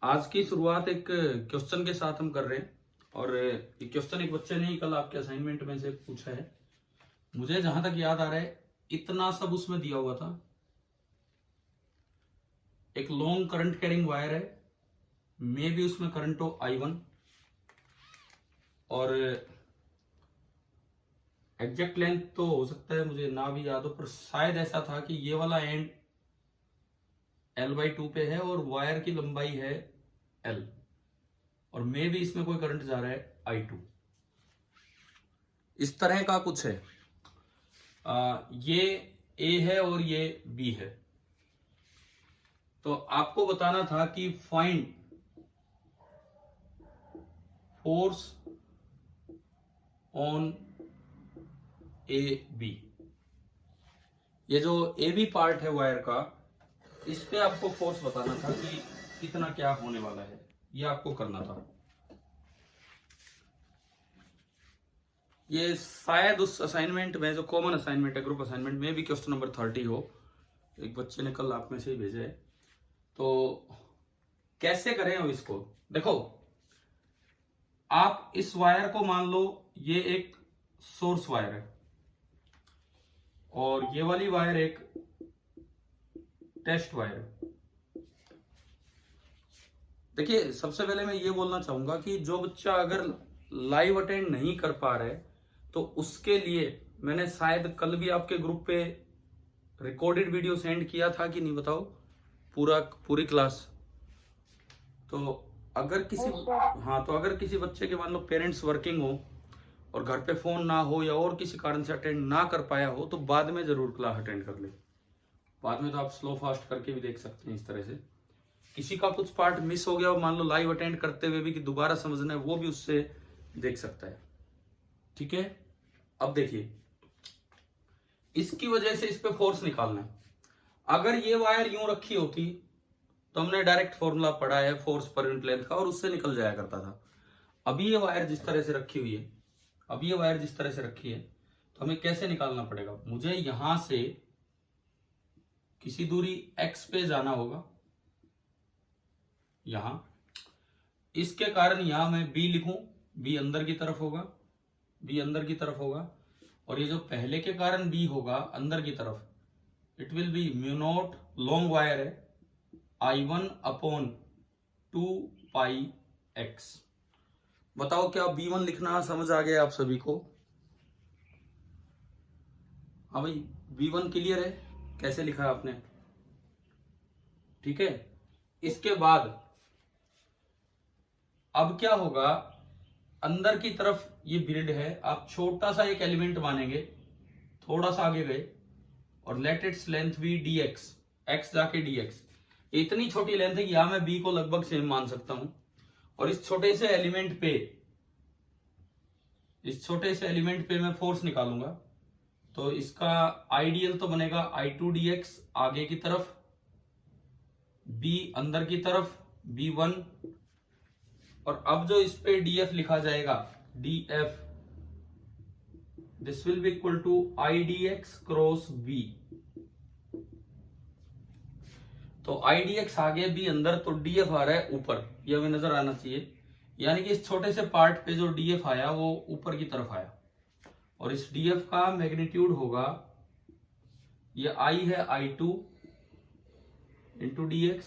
आज की शुरुआत एक क्वेश्चन के साथ हम कर रहे हैं। और ये क्वेश्चन एक बच्चे ने ही कल आपके असाइनमेंट में से पूछा है। मुझे जहां तक याद आ रहा है इतना सब उसमें दिया हुआ था। एक लॉन्ग करंट कैरिंग वायर है, मे भी उसमें करंट हो I1, और एग्जैक्ट लेंथ तो हो सकता है मुझे ना भी याद हो, पर शायद ऐसा था कि ये वाला एंड L/2 पे है और वायर की लंबाई है L, और मे भी इसमें कोई करंट जा रहा है I2। इस तरह का कुछ है। ये A है और ये B है। तो आपको बताना था कि फाइंड फोर्स ऑन AB। ये जो AB पार्ट है वायर का, इस पे आपको फोर्स बताना था कि कितना क्या होने वाला है, ये आपको करना था। ये शायद उस असाइनमेंट में, जो कॉमन असाइनमेंट है, ग्रुप असाइनमेंट में भी क्वेश्चन नंबर 30 हो। एक बच्चे ने कल आप में से ही भेजा है। तो कैसे करें हम इसको? देखो, आप इस वायर को मान लो ये एक सोर्स वायर है और ये वाली वायर एक टेस्ट वायर है। देखिए, सबसे पहले मैं ये बोलना चाहूंगा कि जो बच्चा अगर लाइव अटेंड नहीं कर पा रहा है तो उसके लिए मैंने शायद कल भी आपके ग्रुप पे रिकॉर्डेड वीडियो सेंड किया था कि नहीं, बताओ? पूरी क्लास। तो अगर किसी हाँ, तो अगर किसी बच्चे के मान लो पेरेंट्स वर्किंग हो और घर पे फोन ना हो या और किसी कारण से अटेंड ना कर पाया हो तो बाद में जरूर क्लास अटेंड कर ले। बाद में तो आप स्लो फास्ट करके भी देख सकते हैं। इस तरह से किसी का कुछ पार्ट मिस हो गया और मान लो लाइव अटेंड करते हुए भी कि दोबारा समझना है, वो भी उससे देख सकता है। ठीक है, अब देखिए, इसकी वजह से इस पे फोर्स निकालना है। अगर ये वायर यूं रखी होती तो हमने डायरेक्ट फॉर्मूला पढ़ा है फोर्स पर यूनिट लेंथ का और उससे निकल जाया करता था। अभी ये वायर जिस तरह से रखी हुई है, अभी ये वायर जिस तरह से रखी है, तो हमें कैसे निकालना पड़ेगा? मुझे यहां से किसी दूरी x पे जाना होगा, यहां। इसके कारण यहां मैं B लिखूं, B अंदर की तरफ होगा, B अंदर की तरफ होगा। और ये जो पहले के कारण B होगा अंदर की तरफ, it will be mu naught, long wire है, I1/2πx। बताओ क्या B1 लिखना समझ आ गया आप सभी को? हाँ भाई, B1 क्लियर है? कैसे लिखा है आपने? ठीक है, इसके बाद अब क्या होगा? अंदर की तरफ ये ग्रिड है, आप छोटा सा एक एलिमेंट मानेंगे, थोड़ा सा आगे गए, और let its length be dx, x जाके dx। इतनी छोटी लेंथ है कि यहां मैं b को लगभग सेम मान सकता हूं। और इस छोटे से एलिमेंट पे मैं फोर्स निकालूंगा। तो इसका आइडियल तो बनेगा I2 dx आगे की तरफ, b अंदर की तरफ, B1। और अब जो इस पे df लिखा जाएगा, df, this will be equal to I dx cross b। तो I dx आ गया b अंदर, तो df आ रहा है ऊपर, ये हमें नजर आना चाहिए। यानी कि इस छोटे से पार्ट पे जो df आया वो ऊपर की तरफ आया, और इस df का मैग्नीट्यूड होगा, ये I है I2 इंटू dx,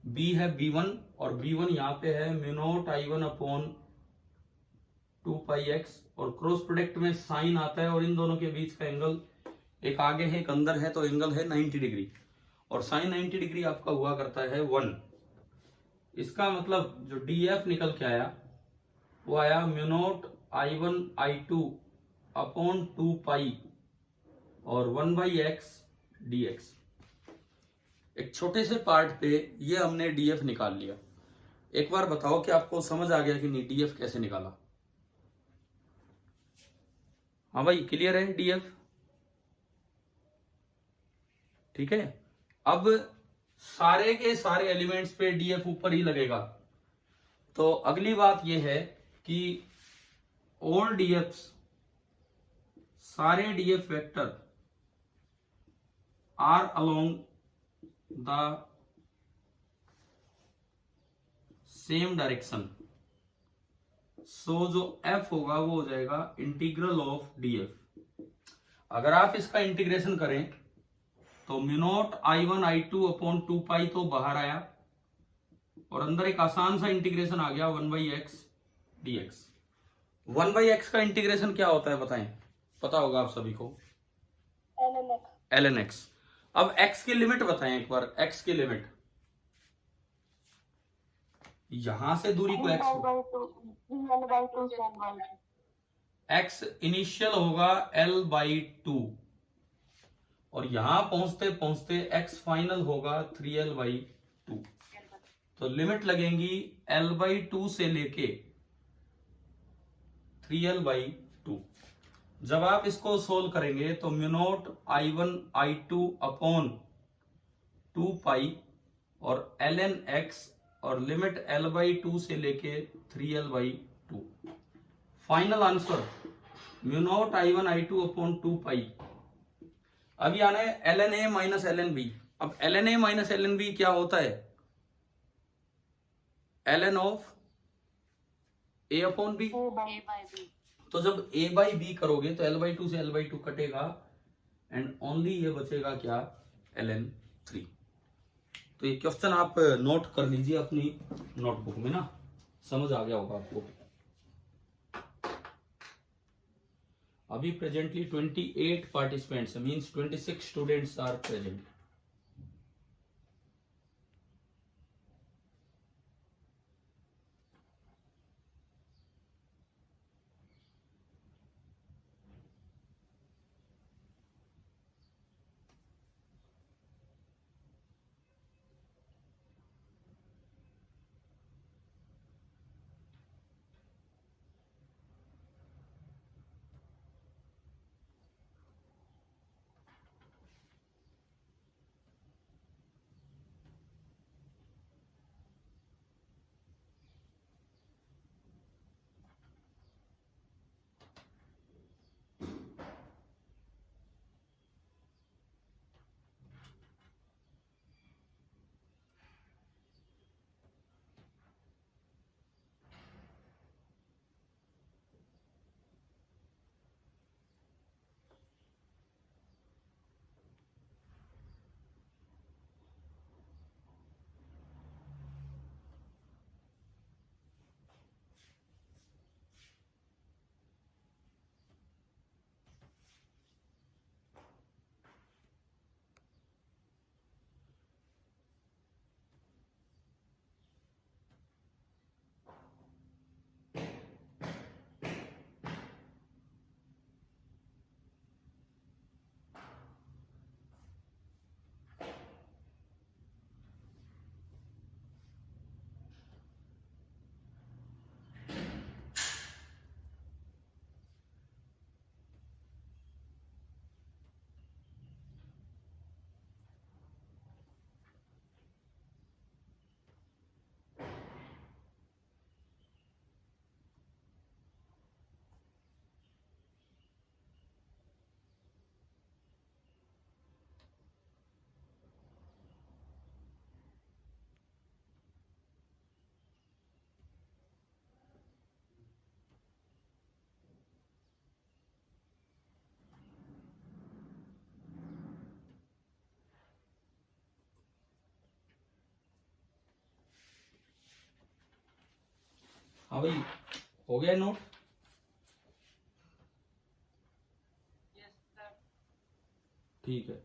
b है B1, और B1 यहाँ पे है म्यू नॉट I1/2πx। और क्रॉस प्रोडक्ट में साइन आता है और इन दोनों के बीच का एंगल, एक आगे है एक अंदर है, तो एंगल है 90 डिग्री, और साइन 90 डिग्री आपका हुआ करता है 1। इसका मतलब जो df निकल के आया वो आया म्यू नॉट I1/2 और 1/x dx। एक छोटे से पार्ट पे ये हमने df निकाल लिया। एक बार बताओ कि आपको समझ आ गया कि नहीं df कैसे निकाला? हाँ भाई, क्लियर है df? ठीक है, अब सारे के सारे एलिमेंट्स पे df ऊपर ही लगेगा। तो अगली बात यह है कि ऑल df's, सारे df vector are along the same direction, so जो f होगा वो हो जाएगा इंटीग्रल ऑफ df। अगर आप इसका इंटीग्रेशन करें तो म्यू0 I1 I2 अपॉन 2 तो बाहर आया और अंदर एक आसान सा इंटीग्रेशन आ गया 1/x dx। 1/x का इंटीग्रेशन क्या होता है बताएं, पता होगा आप सभी को, ln x। अब x की लिमिट बताएं एक बार, x की लिमिट, यहां से दूरी को x इनिशियल होगा l/2 और यहां पहुंचते पहुंचते x फाइनल होगा 3l/2। तो लिमिट लगेंगी l/2 से लेके 3l/2। जब आप इसको सोल्व करेंगे तो म्यू0 I1 I2 अपॉन 2 और ln x और लिमिट l/2 से लेके 3l/2। Final answer म्यू0 I1 I2 upon 2 अभी आना है ln a minus ln b। अब ln a minus ln b क्या होता है, ln of a upon b। तो जब a/b करोगे तो l/2 से l/2 कटेगा एंड ओनली ये बचेगा क्या, ln 3। तो ये क्वेश्चन आप नोट कर लीजिए अपनी नोटबुक में ना, समझ आ गया होगा आपको। अभी presently 28 participants means 26 students are present. हाँ भाई, हो गया नोट? ठीक है।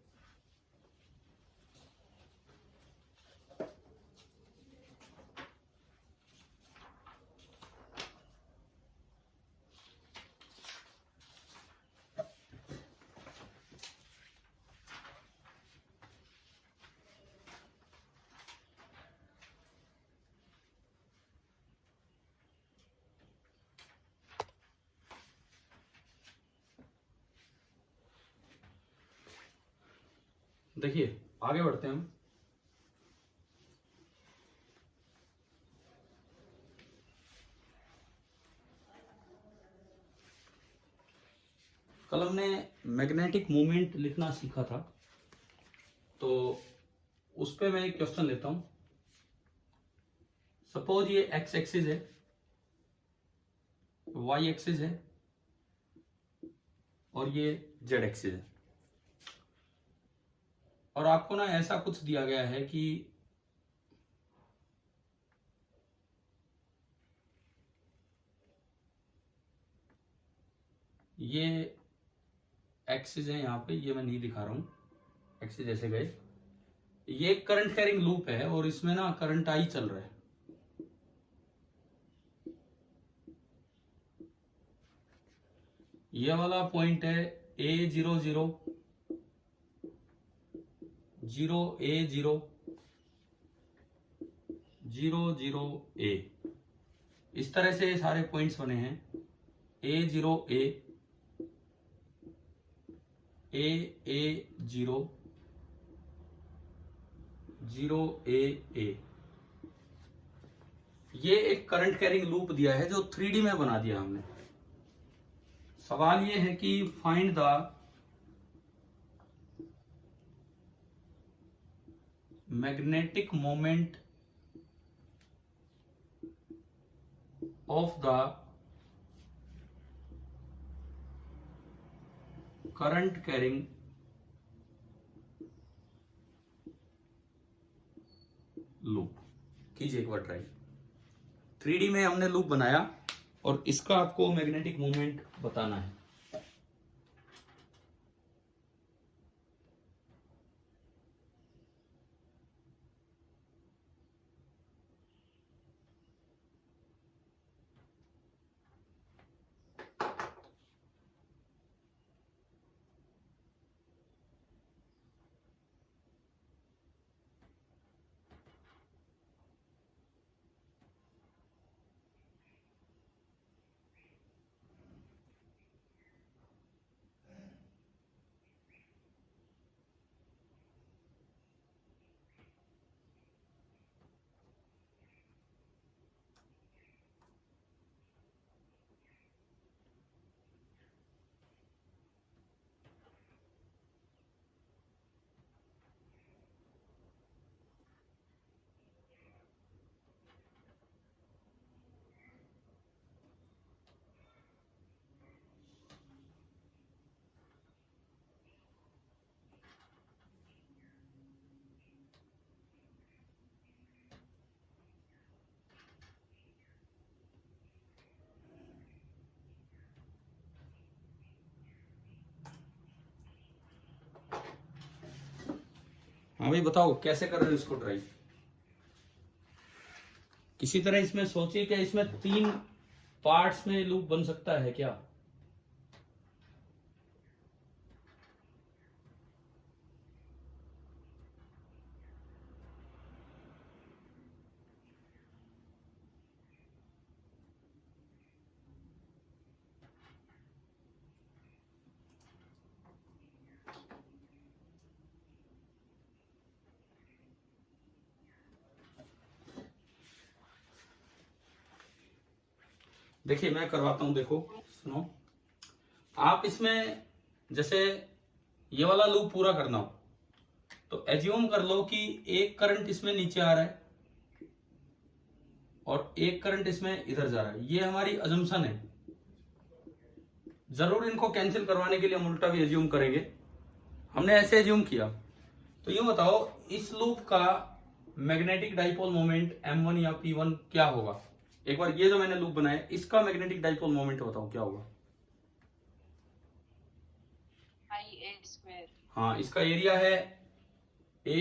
देखिए आगे बढ़ते हैं हम। कल हमने मैग्नेटिक मोमेंट लिखना सीखा था, तो उस पे मैं एक क्वेश्चन लेता हूं। सपोज ये एक्स एक्सिस है, वाई एक्सिस है और ये जेड एक्सिस है, और आपको ना ऐसा कुछ दिया गया है कि ये एक्सिस है, यहां पे ये मैं नहीं दिखा रहा हूं, एक्सिस ऐसे गए, ये करंट कैरिंग लूप है और इसमें ना करंट आई चल रहा है। ये वाला पॉइंट है A00 0A0 00A, इस तरह से सारे पॉइंट्स बने हैं, A0A A0 0AA। ये एक करंट कैरिंग लूप दिया है जो 3D में बना दिया हमने। सवाल ये है कि find the magnetic moment of the current carrying loop. कीजिए एक बार ट्राई। 3D में हमने लूप बनाया और इसका आपको मैग्नेटिक मोमेंट बताना है। हाँ भाई बताओ कैसे कर रहे हो इसको ट्राई। किसी तरह इसमें सोचिए क्या इसमें 3 पार्ट्स में लूप बन सकता है क्या? देखिए मैं करवाता हूं, देखो सुनो। आप इसमें जैसे ये वाला लूप पूरा करना हो तो एज्यूम कर लो कि एक करंट इसमें नीचे आ रहा है और एक करंट इसमें इधर जा रहा है। ये हमारी अजम्पशन है। जरूर इनको कैंसिल करवाने के लिए हम उल्टा भी एज्यूम करेंगे। हमने ऐसे एज्यूम किया। तो ये बताओ इस लूप का मैग्नेटिक डाइपोल मोमेंट M1 या P1 क्या होगा? एक बार ये जो मैंने लूप बनाया इसका मैग्नेटिक डाइपोल मोमेंट बताओ क्या होगा? IA²। हाँ, इसका एरिया है A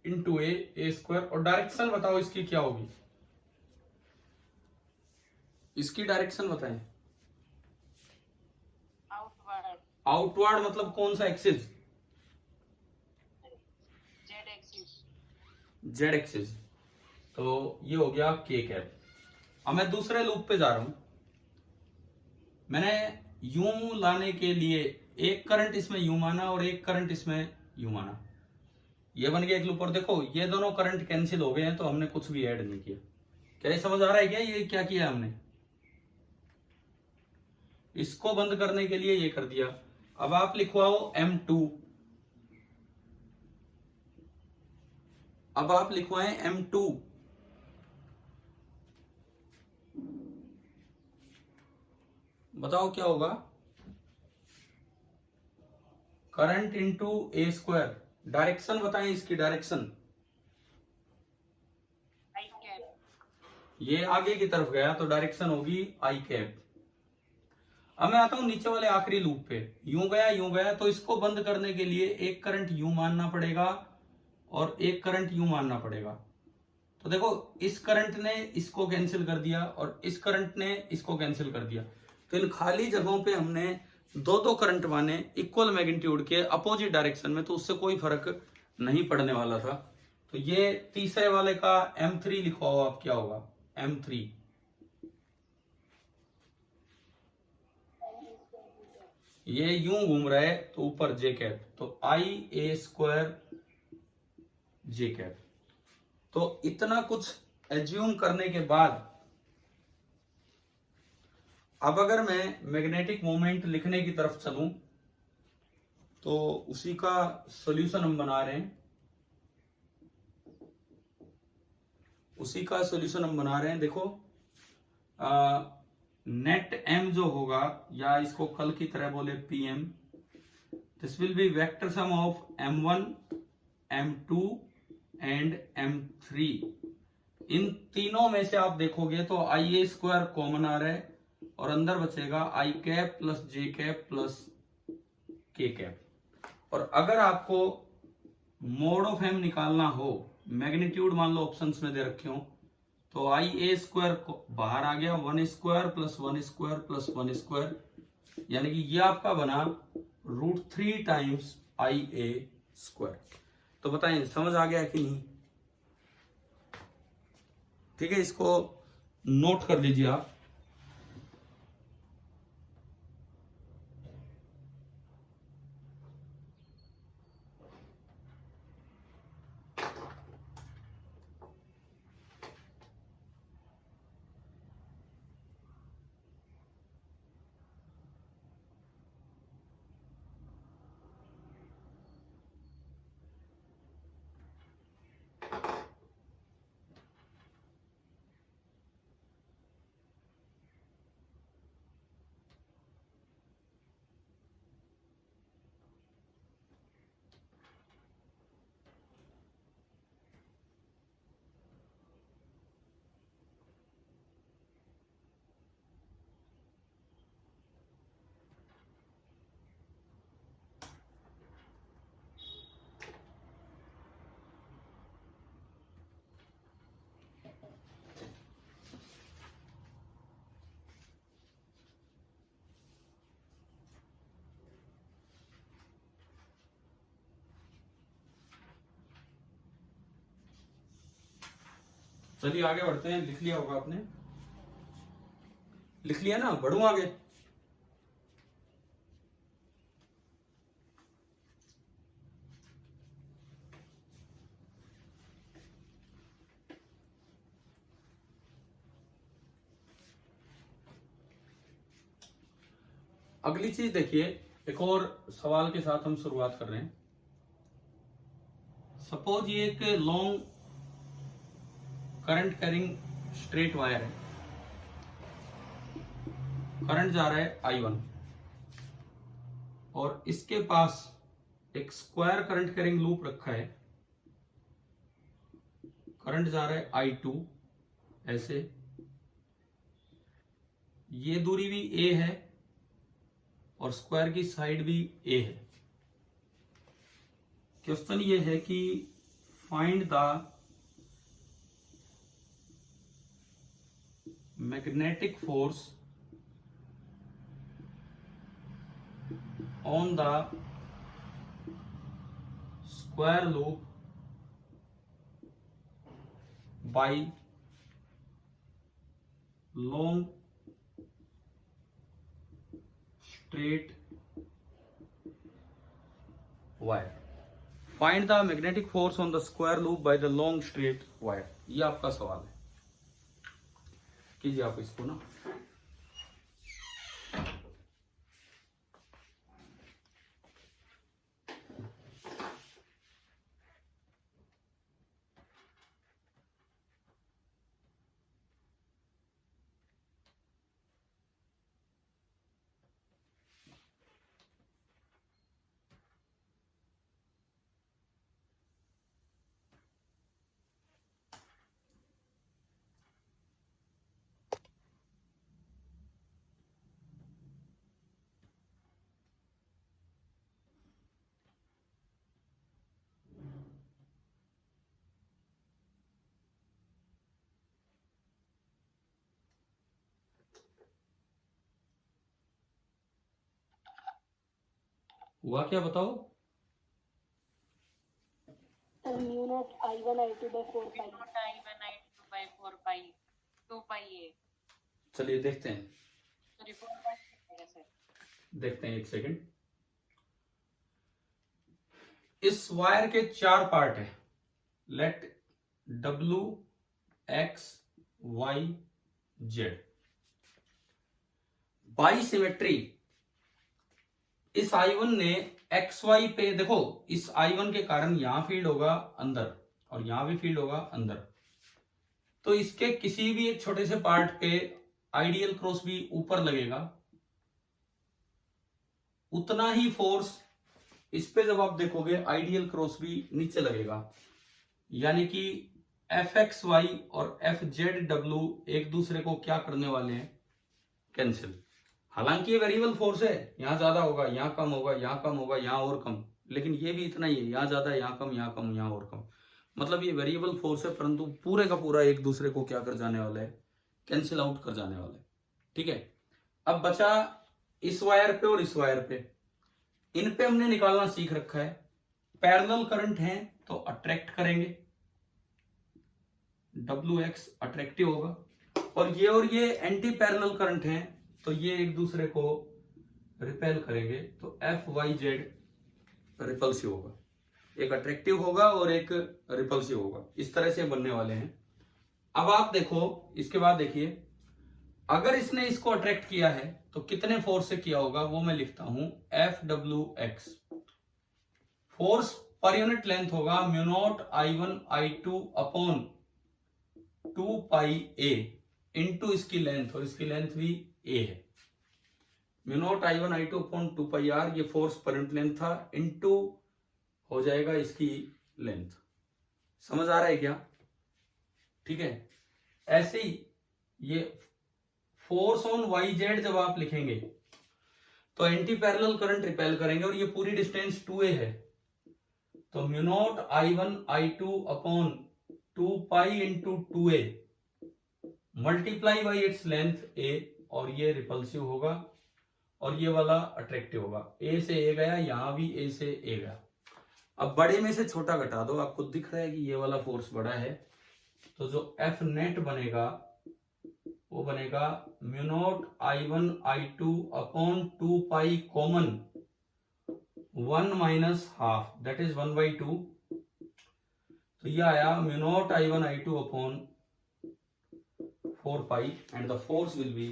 इंटू A² और डायरेक्शन बताओ इसकी क्या होगी? इसकी डायरेक्शन बताएं। आउटवर्ड। आउटवर्ड मतलब कौन सा axis? Z axis. Z axis. तो ये हो गया K कैप। अब मैं दूसरे लूप पे जा रहा हूं। मैंने यूं लाने के लिए एक करंट इसमें यूं माना और एक करंट इसमें यूं माना। ये बन गया एक लूप। और देखो ये दोनों करंट कैंसिल हो गए हैं तो हमने कुछ भी ऐड नहीं किया। क्या ये समझ आ रहा है क्या ये क्या किया हमने? इसको बंद करने के लिए ये कर दिया। अब आप लिखवाओ M2। अब आप लिखवाएं M2। बताओ क्या होगा? करंट इंटू ए स्क्वायर। डायरेक्शन बताएं, इसकी डायरेक्शन। I cap. ये आगे की तरफ गया तो डायरेक्शन होगी आई कैप। अब मैं आता हूं नीचे वाले आखिरी लूप पे। यूं गया, तो इसको बंद करने के लिए एक करंट यूं मानना पड़ेगा और एक करंट यूं मानना पड़ेगा। तो देखो, इस करंट ने इसको कैंसिल कर दिया और इस करंट ने इसको कैंसिल कर दिया। तो इन खाली जगहों पे हमने दो दो करंट माने इक्वल मैग्नीट्यूड के अपोजिट डायरेक्शन में, तो उससे कोई फर्क नहीं पड़ने वाला था। तो ये तीसरे वाले का M3 लिखवा हो आप, क्या होगा? M3 ये यूं घूम रहा है तो ऊपर जे कैप, तो आई ए स्क्वायर जे कैप। तो इतना कुछ एज्यूम करने के बाद अब अगर मैं मैग्नेटिक मोमेंट लिखने की तरफ चलूं तो उसी का सॉल्यूशन हम बना रहे हैं। देखो, नेट एम जो होगा, या इसको कल की तरह बोले PM, this will B vector sum of M1, M2 and M3। इन तीनों में से आप देखोगे तो आई ए स्क्वायर कॉमन आ रहा है और अंदर बचेगा आई कैप प्लस जे कैप प्लस के कैप। और अगर आपको मोड ऑफ एम निकालना हो, मैग्नीट्यूड मान लो ऑप्शंस में दे रखे हो, तो आई ए स्क्वायर बाहर आ गया, 1 square plus 1 square plus 1 square, यानी कि ये आपका बना √3 टाइम्स आई ए स्क्वायर। तो बताएं, समझ आ गया कि नहीं? ठीक है, इसको नोट कर लीजिए आप। चलिए आगे बढ़ते हैं। लिख लिया होगा आपने, लिख लिया ना? बढ़ूं आगे? अगली चीज देखिए, एक और सवाल के साथ हम शुरुआत कर रहे हैं। सपोज ये एक long current carrying straight wire है, करंट जा रहा है I1 और इसके पास एक स्क्वायर करंट कैरिंग लूप रखा है, करंट जा रहा है I2 ऐसे, ये दूरी भी A है और स्क्वायर की साइड भी A है। क्वेश्चन ये है कि find the magnetic force on the square loop by long straight wire. Find the magnetic force on the square loop by the long straight wire. ये आपका सवाल है, कीजिए आप इसको ना। हुआ क्या बताओ? Mu naught I1 I2 by 4 pi. Not I1 I2 by 4 pi 2 pi a. चलिए देखते हैं, Sorry 4 pi है सर. देखते हैं एक सेकंड। इस वायर के 4 पार्ट है। Let W X Y Z। By symmetry इस I1 ने XY पे देखो, इस I1 के कारण यहां फील्ड होगा अंदर और यहां भी फील्ड होगा अंदर, तो इसके किसी भी एक छोटे से पार्ट पे आइडियल क्रॉस भी ऊपर लगेगा, उतना ही फोर्स इस पे जब आप देखोगे आइडियल क्रॉस भी नीचे लगेगा। यानी कि Fxy और Fzw एक दूसरे को क्या करने वाले हैं? कैंसिल। हालांकि ये वेरिएबल फोर्स है, यहां ज्यादा होगा, यहां कम होगा, यहां कम होगा, यहां और कम, लेकिन ये भी इतना ही है, यहां ज्यादा, यहां कम, यहां कम, यहां और कम। मतलब ये वेरिएबल फोर्स है, परंतु पूरे का पूरा एक दूसरे को क्या कर जाने वाला है? कैंसिल आउट कर जाने वाला है। ठीक है, अब बचा इस वायर पे और इस वायर पे। इन पे हमने निकालना सीख रखा है। पैरेलल करंट है तो अट्रैक्ट करेंगे, WX अट्रैक्टिव होगा, और ये एंटी पैरेलल करंट है तो ये एक दूसरे को रिपेल करेंगे, तो FYZ रिपल्सिव होगा। एक अट्रैक्टिव होगा और एक रिपल्सिव होगा, इस तरह से बनने वाले हैं। अब आप देखो, इसके बाद देखिए, अगर इसने इसको अट्रैक्ट किया है तो कितने फोर्स से किया होगा वो मैं लिखता हूं, FWX। Force per unit length होगा mu naught I1 I2 upon 2 pi a into इसकी लेंथ, और इसकी लेंथ भी a है। Mu naught I1 I2 upon 2 pi r, ये फोर्स पर यूनिट लेंथ था, इंटू हो जाएगा इसकी लेंथ। समझ आ रहा है क्या? ठीक है, ऐसे ही ये फोर्स ऑन YZ जब आप लिखेंगे तो एंटी पैरेलल करंट रिपेल करेंगे, और ये पूरी डिस्टेंस 2a है, तो mu naught I1 I2 upon 2 pi into 2a multiply by its length a, और ये रिपल्सिव होगा और ये वाला अट्रैक्टिव होगा। a से a गया, यहां भी a से a गया। अब बड़े में से छोटा घटा दो, आपको दिख रहा है कि ये वाला फोर्स बड़ा है, तो जो F नेट बनेगा वो बनेगा mu naught I1 I2 upon 2 pi common 1 minus half, that is 1/2। तो ये आया mu naught I1 I2 upon 4 pi, and the force will be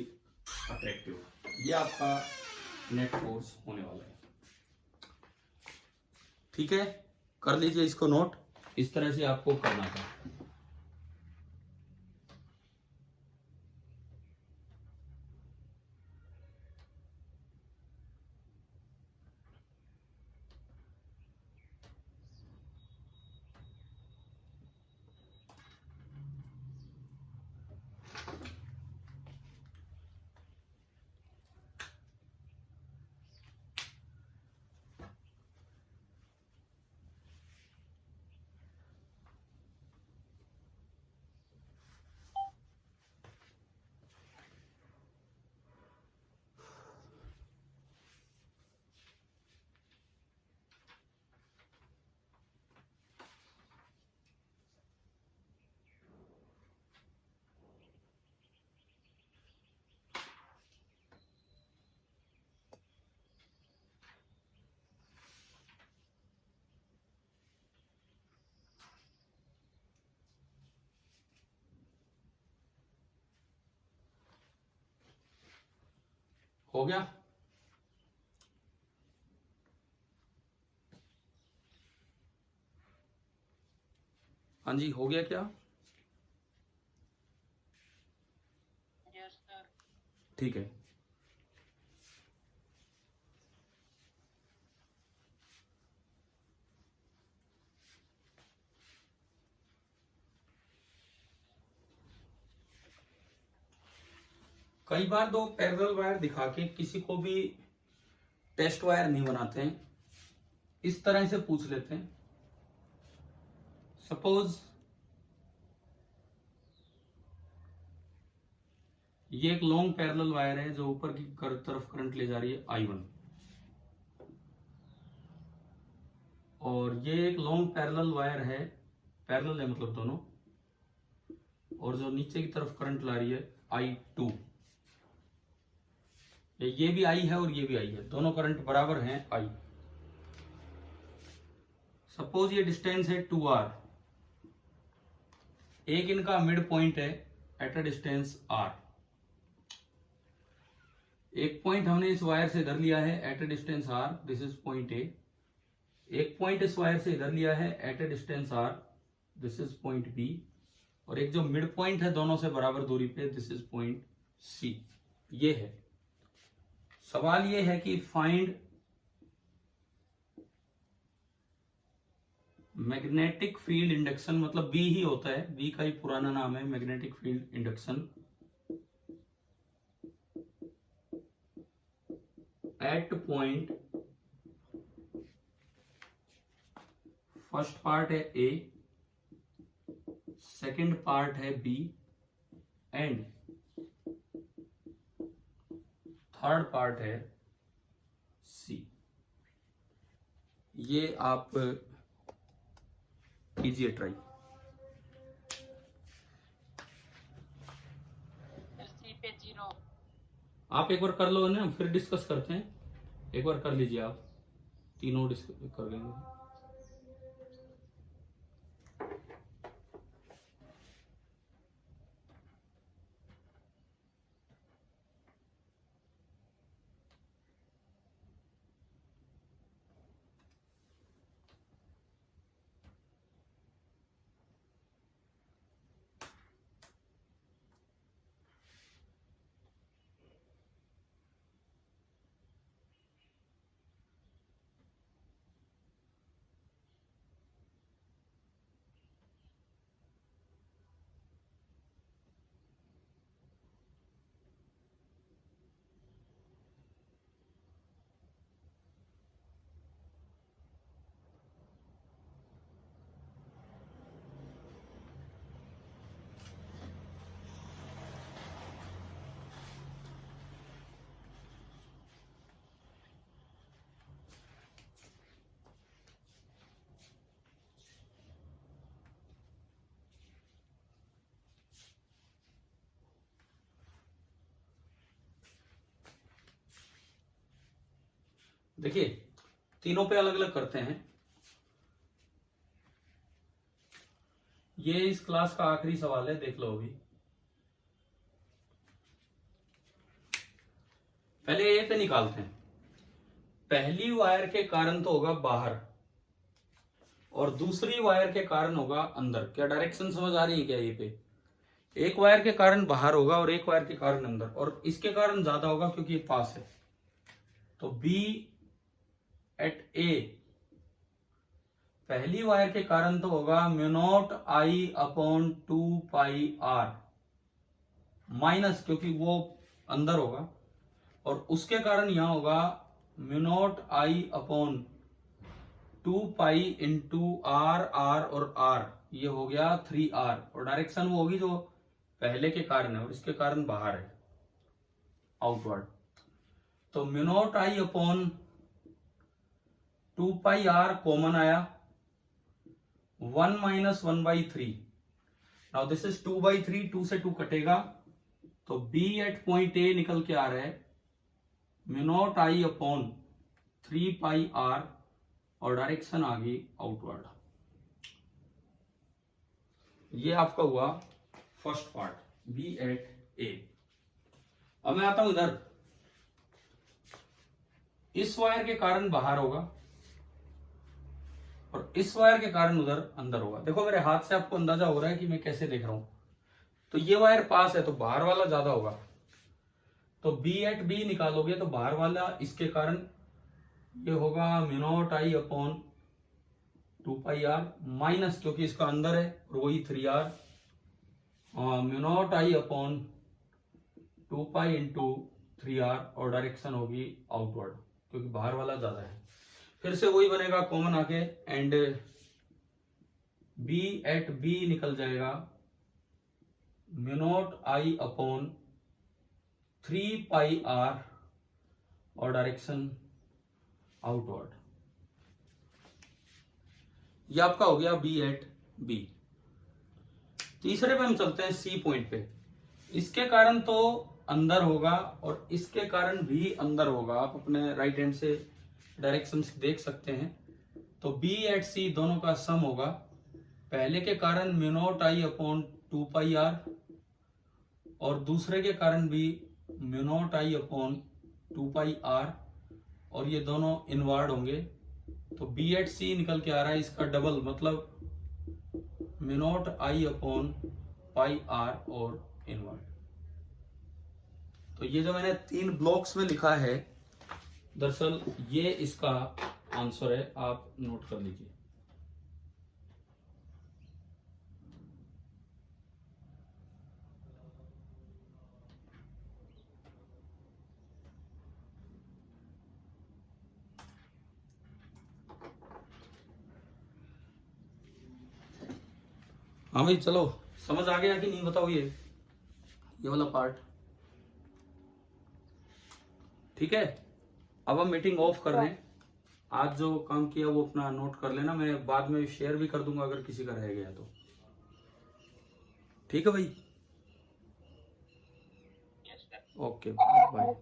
attractive. ये आपका नेट फोर्स होने वाला है। ठीक है, कर लीजिए इसको नोट, इस तरह से आपको करना था। हो गया? हाँ जी, हो गया क्या? Yes sir. ठीक है, कई बार दो पैरेलल वायर दिखा के किसी को भी टेस्ट वायर नहीं बनाते हैं, इस तरह से पूछ लेते हैं। सपोज ये एक लॉन्ग पैरेलल वायर है जो ऊपर की तरफ करंट ले जा रही है I1, और ये एक लॉन्ग पैरेलल वायर है, पैरेलल है मतलब दोनों, और जो नीचे की तरफ करंट ला रही है I2, ये भी I है और ये भी I है, दोनों करंट बराबर हैं I। सपोज ये डिस्टेंस है 2r, एक इनका मिड पॉइंट है एट अ डिस्टेंस r, एक पॉइंट हमने इस वायर से इधर लिया है at a distance r, this is point A, एक पॉइंट इस वायर से इधर लिया है at a distance r, this is point B, और एक जो मिड पॉइंट है दोनों से बराबर दूरी पे, दिस इज पॉइंट C। ये है सवाल, ये है कि फाइंड मैग्नेटिक फील्ड इंडक्शन, मतलब बी ही होता है, बी का ही पुराना नाम है magnetic field induction, at point, first part है ए, सेकंड पार्ट है बी, एंड थर्ड पार्ट है सी। ये आप कीजिए ट्राई। सी पे 0। आप एक बार कर लो ना, फिर डिस्कस करते हैं, एक बार कर लीजिए, आप तीनों डिस्कस कर लेंगे। देखिए तीनों पे अलग अलग करते हैं। ये इस क्लास का आखिरी सवाल है, देख लो अभी। पहले ए पे निकालते हैं। पहली वायर के कारण तो होगा बाहर और दूसरी वायर के कारण होगा अंदर। क्या डायरेक्शन समझ आ रही है क्या? ये पे एक वायर के कारण बाहर होगा और एक वायर के कारण अंदर, और इसके कारण ज्यादा होगा क्योंकि ये पास है। तो बी एट ए पहली वायर के कारण तो होगा mu naught I upon 2πr minus, क्योंकि वो अंदर होगा, और उसके कारण यहां होगा mu naught I upon 2π into r, r और आर, ये हो गया 3r, और डायरेक्शन वो होगी जो पहले के कारण है और इसके कारण बाहर है, आउटवर्ड। तो mu naught I upon 2πr common आया, 1 माइनस 1/3। नाउ दिस इज 2/3, 2 से 2 कटेगा, तो B एट पॉइंट ए निकल के आ रहा है mu naught I upon 3πr, और डायरेक्शन आ गई आउटवर्ड। ये आपका हुआ फर्स्ट पार्ट, B एट ए। अब मैं आता हूं इधर, इस वायर के कारण बाहर होगा और इस वायर के कारण उधर अंदर होगा। देखो मेरे हाथ से आपको अंदाजा हो रहा है कि मैं कैसे देख रहा हूं। तो ये वायर पास है तो बाहर वाला ज्यादा होगा, तो B एट बी निकालोगे तो बाहर वाला इसके कारण ये होगा mu naught I upon 2πr minus, क्योंकि इसका अंदर है और वही 3r, mu naught I upon 2π into 3r, और डायरेक्शन होगी आउटवर्ड क्योंकि बाहर वाला ज्यादा है। फिर से वही बनेगा कॉमन आके, एंड B एट बी निकल जाएगा mu naught I upon 3πr, और डायरेक्शन आउटवर्ड। ये आपका हो गया बी एट बी। तीसरे पे हम चलते हैं सी पॉइंट पे। इसके कारण तो अंदर होगा और इसके कारण भी अंदर होगा, आप अपने राइट हैंड से डायरेक्शन से देख सकते हैं। तो बी एट सी दोनों का सम होगा, पहले के कारण mu naught I upon 2 pi R और दूसरे के कारण भी mu naught I upon 2 pi R, और ये दोनों इनवर्ड होंगे। तो बी एट सी निकल के आ रहा है इसका डबल, मतलब mu naught I upon pi R और इनवर्ड। तो ये जो मैंने 3 ब्लॉक्स में लिखा है, दरअसल ये इसका आंसर है, आप नोट कर लीजिए। हाँ भाई चलो, समझ आ गया कि नहीं बताओ ये वाला पार्ट? ठीक है, अब हम मीटिंग ऑफ कर रहे हैं। आज जो काम किया वो अपना नोट कर लेना, मैं बाद में शेयर भी कर दूंगा अगर किसी का रह गया तो। ठीक है भाई, ओके बाय।